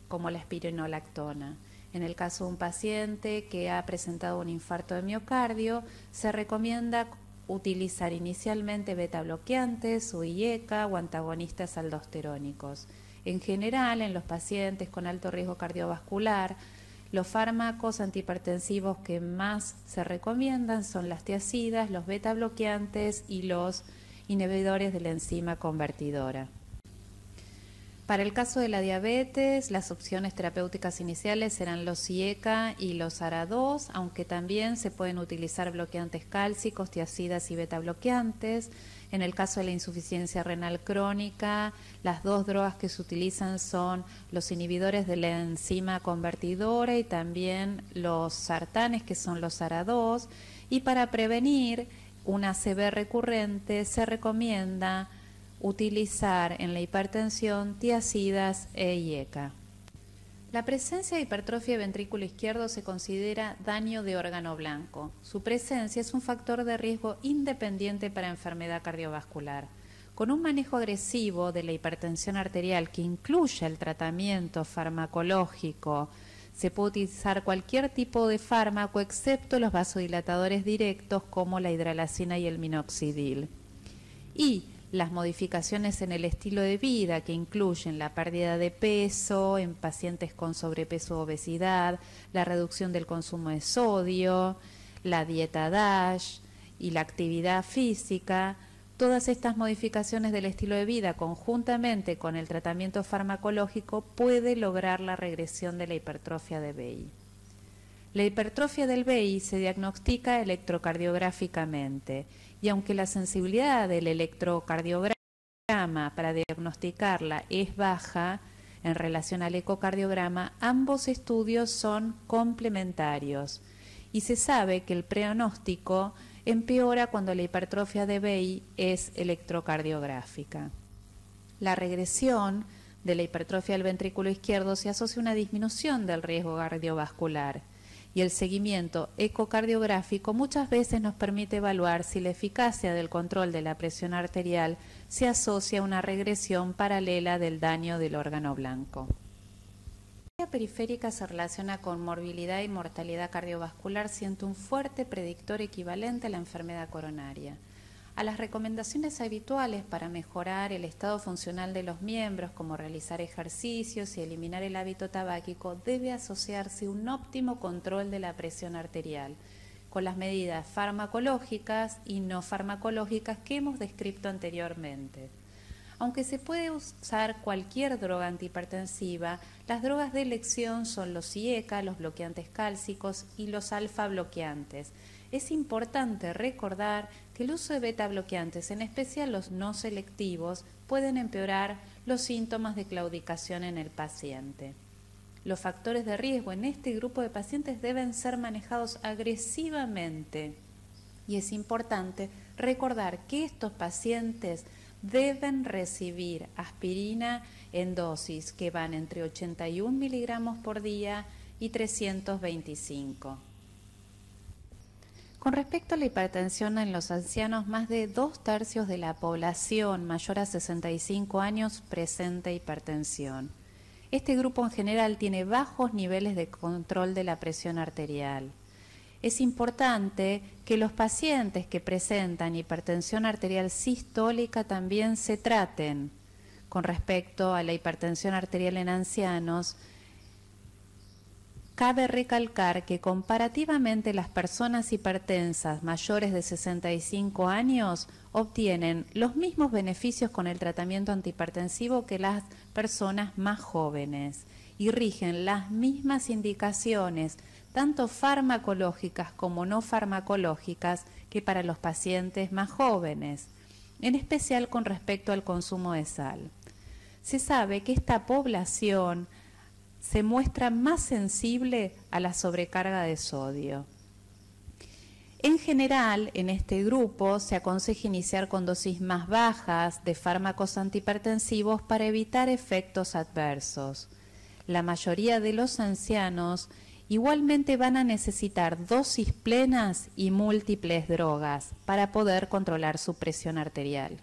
como la espironolactona. En el caso de un paciente que ha presentado un infarto de miocardio, se recomienda utilizar inicialmente betabloqueantes o IECA o antagonistas aldosterónicos. En general, en los pacientes con alto riesgo cardiovascular, los fármacos antihipertensivos que más se recomiendan son las tiazidas, los betabloqueantes y los inhibidores de la enzima convertidora. Para el caso de la diabetes, las opciones terapéuticas iniciales eran los IECA y los ARA2, aunque también se pueden utilizar bloqueantes cálcicos, tiazidas y betabloqueantes. En el caso de la insuficiencia renal crónica, las dos drogas que se utilizan son los inhibidores de la enzima convertidora y también los sartanes, que son los ARA2. Y para prevenir una ACV recurrente se recomienda utilizar en la hipertensión tiazidas e IECA. La presencia de hipertrofia de ventrículo izquierdo se considera daño de órgano blanco. Su presencia es un factor de riesgo independiente para enfermedad cardiovascular. Con un manejo agresivo de la hipertensión arterial que incluya el tratamiento farmacológico, se puede utilizar cualquier tipo de fármaco excepto los vasodilatadores directos como la hidralazina y el minoxidil. Y las modificaciones en el estilo de vida que incluyen la pérdida de peso en pacientes con sobrepeso o obesidad, la reducción del consumo de sodio, la dieta DASH y la actividad física, todas estas modificaciones del estilo de vida conjuntamente con el tratamiento farmacológico puede lograr la regresión de la hipertrofia de BI. La hipertrofia del BI se diagnostica electrocardiográficamente y aunque la sensibilidad del electrocardiograma para diagnosticarla es baja en relación al ecocardiograma, ambos estudios son complementarios y se sabe que el pronóstico empeora cuando la hipertrofia de BI es electrocardiográfica. La regresión de la hipertrofia del ventrículo izquierdo se asocia a una disminución del riesgo cardiovascular. Y el seguimiento ecocardiográfico muchas veces nos permite evaluar si la eficacia del control de la presión arterial se asocia a una regresión paralela del daño del órgano blanco. La arteria periférica se relaciona con morbilidad y mortalidad cardiovascular, siendo un fuerte predictor equivalente a la enfermedad coronaria. A las recomendaciones habituales para mejorar el estado funcional de los miembros, como realizar ejercicios y eliminar el hábito tabáquico, debe asociarse un óptimo control de la presión arterial, con las medidas farmacológicas y no farmacológicas que hemos descrito anteriormente. Aunque se puede usar cualquier droga antihipertensiva, las drogas de elección son los IECA, los bloqueantes cálcicos y los alfa bloqueantes. Es importante recordar que el uso de beta bloqueantes, en especial los no selectivos, pueden empeorar los síntomas de claudicación en el paciente. Los factores de riesgo en este grupo de pacientes deben ser manejados agresivamente y es importante recordar que estos pacientes deben recibir aspirina en dosis que van entre 81 miligramos por día y 325. Con respecto a la hipertensión en los ancianos, más de 2/3 de la población mayor a 65 años presenta hipertensión. Este grupo en general tiene bajos niveles de control de la presión arterial. Es importante que los pacientes que presentan hipertensión arterial sistólica también se traten. Con respecto a la hipertensión arterial en ancianos, cabe recalcar que comparativamente las personas hipertensas mayores de 65 años obtienen los mismos beneficios con el tratamiento antihipertensivo que las personas más jóvenes y rigen las mismas indicaciones, tanto farmacológicas como no farmacológicas, que para los pacientes más jóvenes, en especial con respecto al consumo de sal. Se sabe que esta población se muestra más sensible a la sobrecarga de sodio. En general, en este grupo se aconseja iniciar con dosis más bajas de fármacos antihipertensivos para evitar efectos adversos. La mayoría de los ancianos igualmente van a necesitar dosis plenas y múltiples drogas para poder controlar su presión arterial.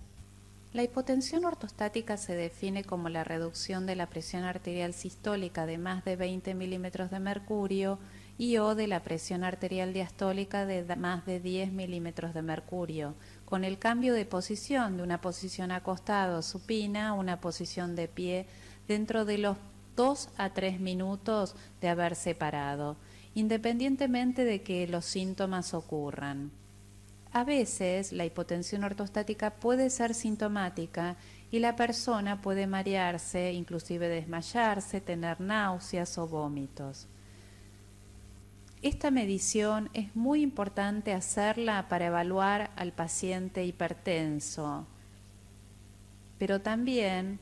La hipotensión ortostática se define como la reducción de la presión arterial sistólica de más de 20 milímetros de mercurio y o de la presión arterial diastólica de más de 10 milímetros de mercurio, con el cambio de posición de una posición acostado supina a una posición de pie dentro de los 2 a 3 minutos de haberse parado, independientemente de que los síntomas ocurran. A veces la hipotensión ortostática puede ser sintomática y la persona puede marearse, inclusive desmayarse, tener náuseas o vómitos. Esta medición es muy importante hacerla para evaluar al paciente hipertenso, pero también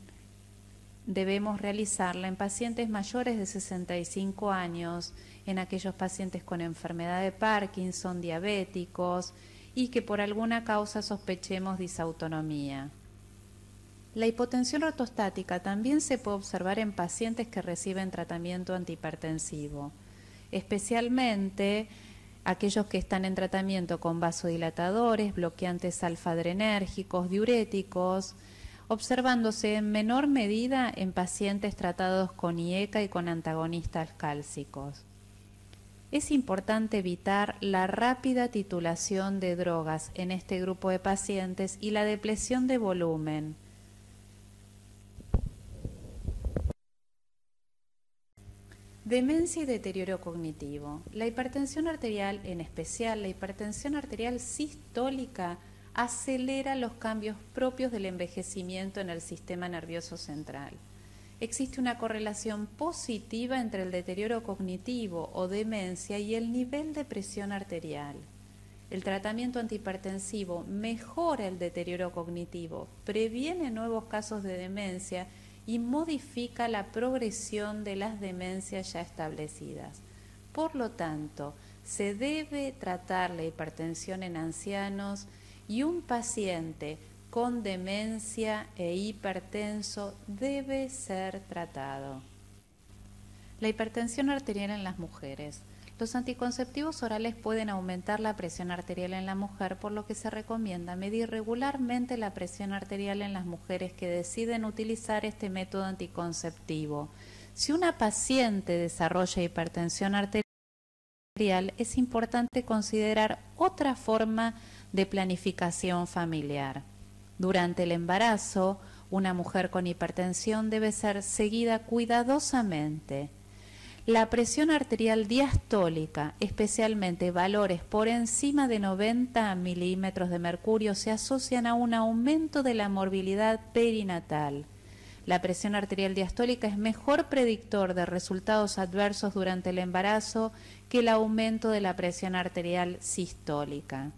debemos realizarla en pacientes mayores de 65 años, en aquellos pacientes con enfermedad de Parkinson, diabéticos y que por alguna causa sospechemos disautonomía. La hipotensión ortostática también se puede observar en pacientes que reciben tratamiento antihipertensivo, especialmente aquellos que están en tratamiento con vasodilatadores, bloqueantes alfa-adrenérgicos, diuréticos, observándose en menor medida en pacientes tratados con IECA y con antagonistas cálcicos. Es importante evitar la rápida titulación de drogas en este grupo de pacientes y la depresión de volumen. Demencia y deterioro cognitivo. La hipertensión arterial, en especial la hipertensión arterial sistólica, acelera los cambios propios del envejecimiento en el sistema nervioso central. Existe una correlación positiva entre el deterioro cognitivo o demencia y el nivel de presión arterial. El tratamiento antihipertensivo mejora el deterioro cognitivo, previene nuevos casos de demencia y modifica la progresión de las demencias ya establecidas. Por lo tanto, se debe tratar la hipertensión en ancianos y un paciente con demencia e hipertenso debe ser tratado. La hipertensión arterial en las mujeres. Los anticonceptivos orales pueden aumentar la presión arterial en la mujer, por lo que se recomienda medir regularmente la presión arterial en las mujeres que deciden utilizar este método anticonceptivo. Si una paciente desarrolla hipertensión arterial, es importante considerar otra forma de planificación familiar. Durante el embarazo, una mujer con hipertensión debe ser seguida cuidadosamente. La presión arterial diastólica, especialmente valores por encima de 90 milímetros de mercurio, se asocian a un aumento de la morbilidad perinatal. La presión arterial diastólica es mejor predictor de resultados adversos durante el embarazo que el aumento de la presión arterial sistólica.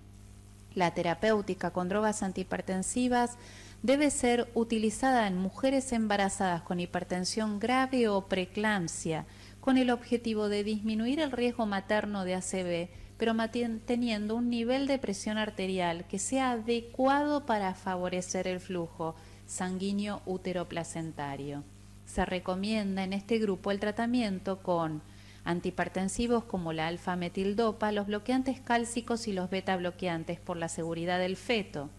La terapéutica con drogas antihipertensivas debe ser utilizada en mujeres embarazadas con hipertensión grave o preeclampsia, con el objetivo de disminuir el riesgo materno de ACV, pero manteniendo un nivel de presión arterial que sea adecuado para favorecer el flujo sanguíneo útero-placentario. Se recomienda en este grupo el tratamiento con antihipertensivos como la alfa-metildopa, los bloqueantes cálcicos y los beta-bloqueantes por la seguridad del feto.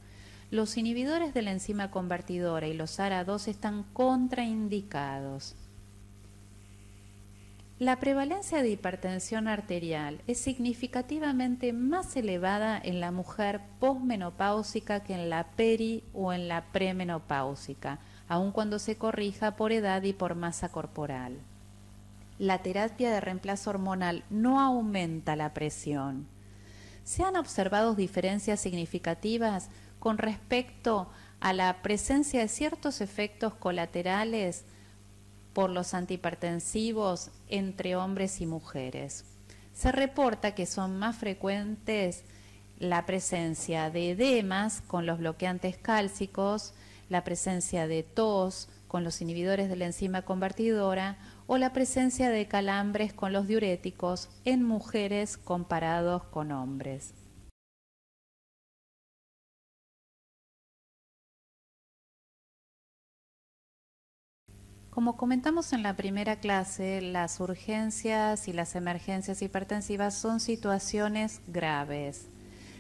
Los inhibidores de la enzima convertidora y los ARA2 están contraindicados. La prevalencia de hipertensión arterial es significativamente más elevada en la mujer posmenopáusica que en la peri o en la premenopáusica, aun cuando se corrija por edad y por masa corporal. La terapia de reemplazo hormonal no aumenta la presión. Se han observado diferencias significativas con respecto a la presencia de ciertos efectos colaterales por los antihipertensivos entre hombres y mujeres. Se reporta que son más frecuentes la presencia de edemas con los bloqueantes cálcicos, la presencia de tos con los inhibidores de la enzima convertidora o la presencia de calambres con los diuréticos en mujeres comparados con hombres. Como comentamos en la primera clase, las urgencias y las emergencias hipertensivas son situaciones graves.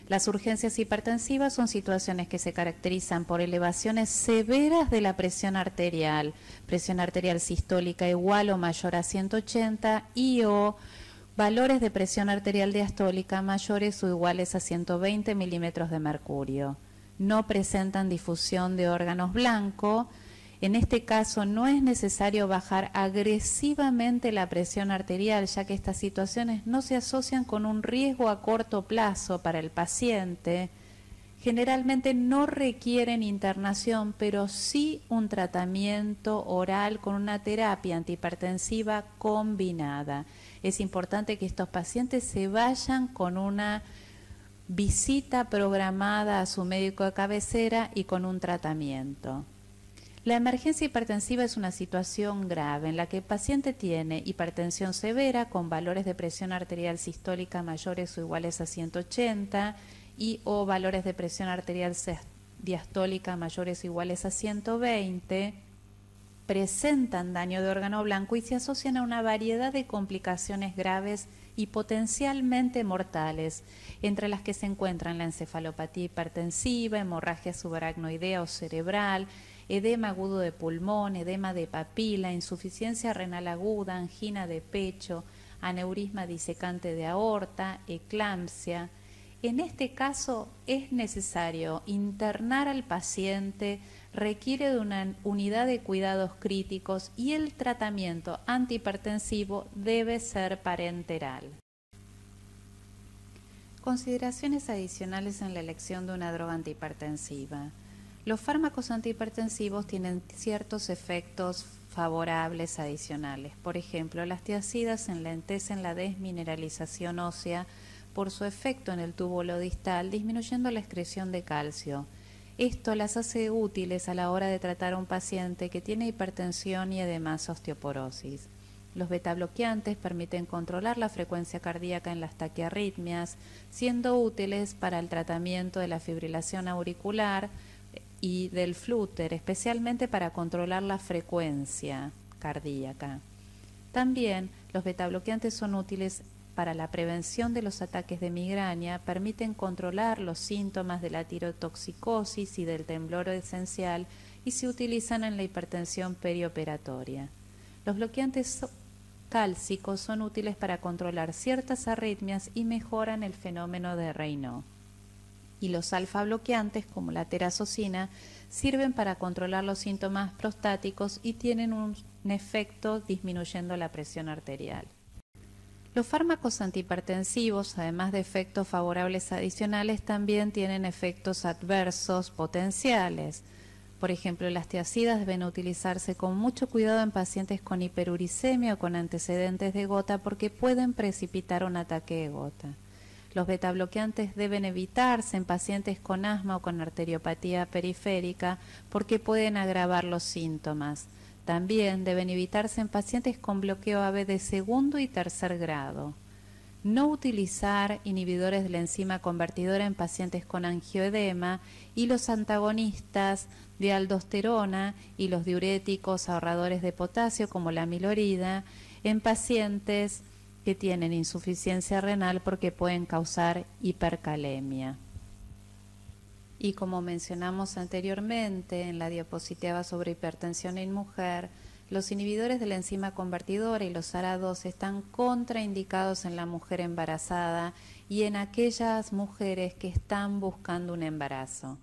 Las urgencias hipertensivas son situaciones que se caracterizan por elevaciones severas de la presión arterial sistólica igual o mayor a 180 y o valores de presión arterial diastólica mayores o iguales a 120 milímetros de mercurio. No presentan difusión de órganos blancos. En este caso no es necesario bajar agresivamente la presión arterial, ya que estas situaciones no se asocian con un riesgo a corto plazo para el paciente. Generalmente no requieren internación, pero sí un tratamiento oral con una terapia antihipertensiva combinada. Es importante que estos pacientes se vayan con una visita programada a su médico de cabecera y con un tratamiento. La emergencia hipertensiva es una situación grave en la que el paciente tiene hipertensión severa con valores de presión arterial sistólica mayores o iguales a 180 y o valores de presión arterial diastólica mayores o iguales a 120, presentan daño de órgano blanco y se asocian a una variedad de complicaciones graves y potencialmente mortales, entre las que se encuentran la encefalopatía hipertensiva, hemorragia subaracnoidea o cerebral, edema agudo de pulmón, edema de papila, insuficiencia renal aguda, angina de pecho, aneurisma disecante de aorta, eclampsia. En este caso es necesario internar al paciente, requiere de una unidad de cuidados críticos y el tratamiento antihipertensivo debe ser parenteral. Consideraciones adicionales en la elección de una droga antihipertensiva. Los fármacos antihipertensivos tienen ciertos efectos favorables adicionales. Por ejemplo, las tiazidas enlentecen la desmineralización ósea por su efecto en el túbulo distal, disminuyendo la excreción de calcio. Esto las hace útiles a la hora de tratar a un paciente que tiene hipertensión y además osteoporosis. Los betabloqueantes permiten controlar la frecuencia cardíaca en las taquiarritmias, siendo útiles para el tratamiento de la fibrilación auricular y del flúter, especialmente para controlar la frecuencia cardíaca. También los betabloqueantes son útiles para la prevención de los ataques de migraña, permiten controlar los síntomas de la tirotoxicosis y del temblor esencial y se utilizan en la hipertensión perioperatoria. Los bloqueantes cálcicos son útiles para controlar ciertas arritmias y mejoran el fenómeno de Raynaud. Y los alfa bloqueantes, como la terazocina, sirven para controlar los síntomas prostáticos y tienen un efecto disminuyendo la presión arterial. Los fármacos antihipertensivos, además de efectos favorables adicionales, también tienen efectos adversos potenciales. Por ejemplo, las tiazidas deben utilizarse con mucho cuidado en pacientes con hiperuricemia o con antecedentes de gota porque pueden precipitar un ataque de gota. Los betabloqueantes deben evitarse en pacientes con asma o con arteriopatía periférica porque pueden agravar los síntomas. También deben evitarse en pacientes con bloqueo AB de segundo y tercer grado. No utilizar inhibidores de la enzima convertidora en pacientes con angioedema y los antagonistas de aldosterona y los diuréticos ahorradores de potasio como la amilorida en pacientes que tienen insuficiencia renal porque pueden causar hipercalemia. Y como mencionamos anteriormente en la diapositiva sobre hipertensión en mujer, los inhibidores de la enzima convertidora y los ARA2 están contraindicados en la mujer embarazada y en aquellas mujeres que están buscando un embarazo.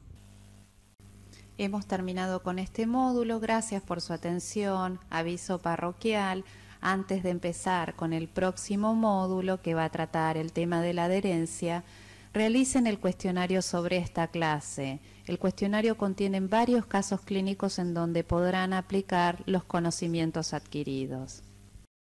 Hemos terminado con este módulo, gracias por su atención, aviso parroquial. Antes de empezar con el próximo módulo que va a tratar el tema de la adherencia, realicen el cuestionario sobre esta clase. El cuestionario contiene varios casos clínicos en donde podrán aplicar los conocimientos adquiridos.